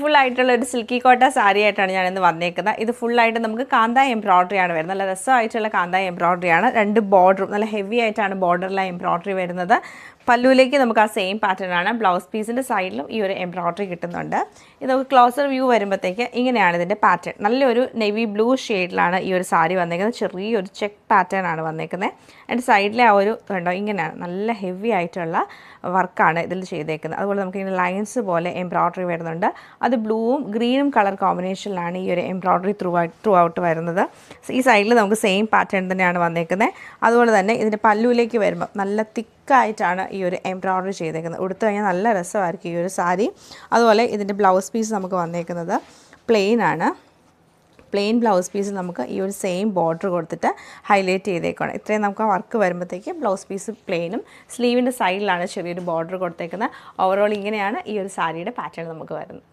Beautiful ആയിട്ടുള്ള ഒരു silky കോട്ട സാരി ആയിട്ടാണ് ഞാനിന്ന് വന്നേക്കുന്നത്. ഇത് ഫുള്ളായിട്ട് നമുക്ക് കാന്താ എംബ്രോയ്ഡറി ആണ് വരുന്നത്. നല്ല രസമായിട്ടുള്ള കാന്താ എംബ്രോയ്ഡറി ആണ്. 2 ബോർഡറും നല്ല ഹെവി ആയിട്ടാണ് ബോർഡറിലെ എംബ്രോയ്ഡറി വരുന്നത്. പല്ലുവിലേക്ക് നമുക്ക് ആ സെയിം പാറ്റേൺ ആണ്. ബ്ലൗസ് പീസിൻ്റെ സൈഡിലും ഈ ഒരു എംബ്രോയ്ഡറി കിട്ടുന്നുണ്ട്. ഇത് നമുക്ക് ക്ലോസർ വ്യൂ വരുമ്പോഴത്തേക്ക് ഇങ്ങനെയാണ് ഇതിൻ്റെ പാറ്റേൺ. നല്ലൊരു നെവി ബ്ലൂ ഷെയ്ഡിലാണ് ഈ ഒരു സാരി വന്നേക്കുന്നത്. ചെറിയൊരു ചെക്ക് പാറ്റേൺ ആണ് വന്നേക്കുന്നത്. അതിൻ്റെ സൈഡിലെ ആ ഒരു കണ്ടോ ഇങ്ങനെയാണ് നല്ല ഹെവി ആയിട്ടുള്ള വർക്കാണ് ഇതിൽ ചെയ്തേക്കുന്നത്. അതുപോലെ നമുക്ക് ഇങ്ങനെ ലൈൻസ് പോലെ എംബ്രോയ്ഡറി വരുന്നുണ്ട്. അത് ബ്ലൂവും ഗ്രീനും കളർ കോമ്പിനേഷനിലാണ് ഈ ഒരു എംബ്രോയ്ഡറി ത്രൂ ഔട്ട് വരുന്നത്. ഈ സൈഡിൽ നമുക്ക് സെയിം പാറ്റേൺ തന്നെയാണ് വന്നേക്കുന്നത്. അതുപോലെ തന്നെ ഇതിൻ്റെ പല്ലുവിലേക്ക് വരുമ്പോൾ നല്ല തിക്കായിട്ടാണ് ഈ ഒരു എംബ്രോയ്ഡറി ചെയ്തേക്കുന്നത്. ഉടുത്തു കഴിഞ്ഞാൽ നല്ല രസമായിരിക്കും ഈ ഒരു സാരി. അതുപോലെ ഇതിൻ്റെ ബ്ലൗസ് പീസ് നമുക്ക് വന്നേക്കുന്നത് പ്ലെയിൻ ആണ്. പ്ലെയിൻ ബ്ലൗസ് പീസ് നമുക്ക് ഈ ഒരു സെയിം ബോർഡർ കൊടുത്തിട്ട് ഹൈലൈറ്റ് ചെയ്തേക്കണം. ഇത്രയും നമുക്ക് വർക്ക് വരുമ്പോഴത്തേക്ക് ബ്ലൗസ് പീസ് പ്ലെയിനും സ്ലീവിൻ്റെ സൈഡിലാണ് ചെറിയൊരു ബോർഡർ കൊടുത്തേക്കുന്നത്. ഓവറോൾ ഇങ്ങനെയാണ് ഈ ഒരു സാരിയുടെ പാറ്റേൺ നമുക്ക് വരുന്നത്.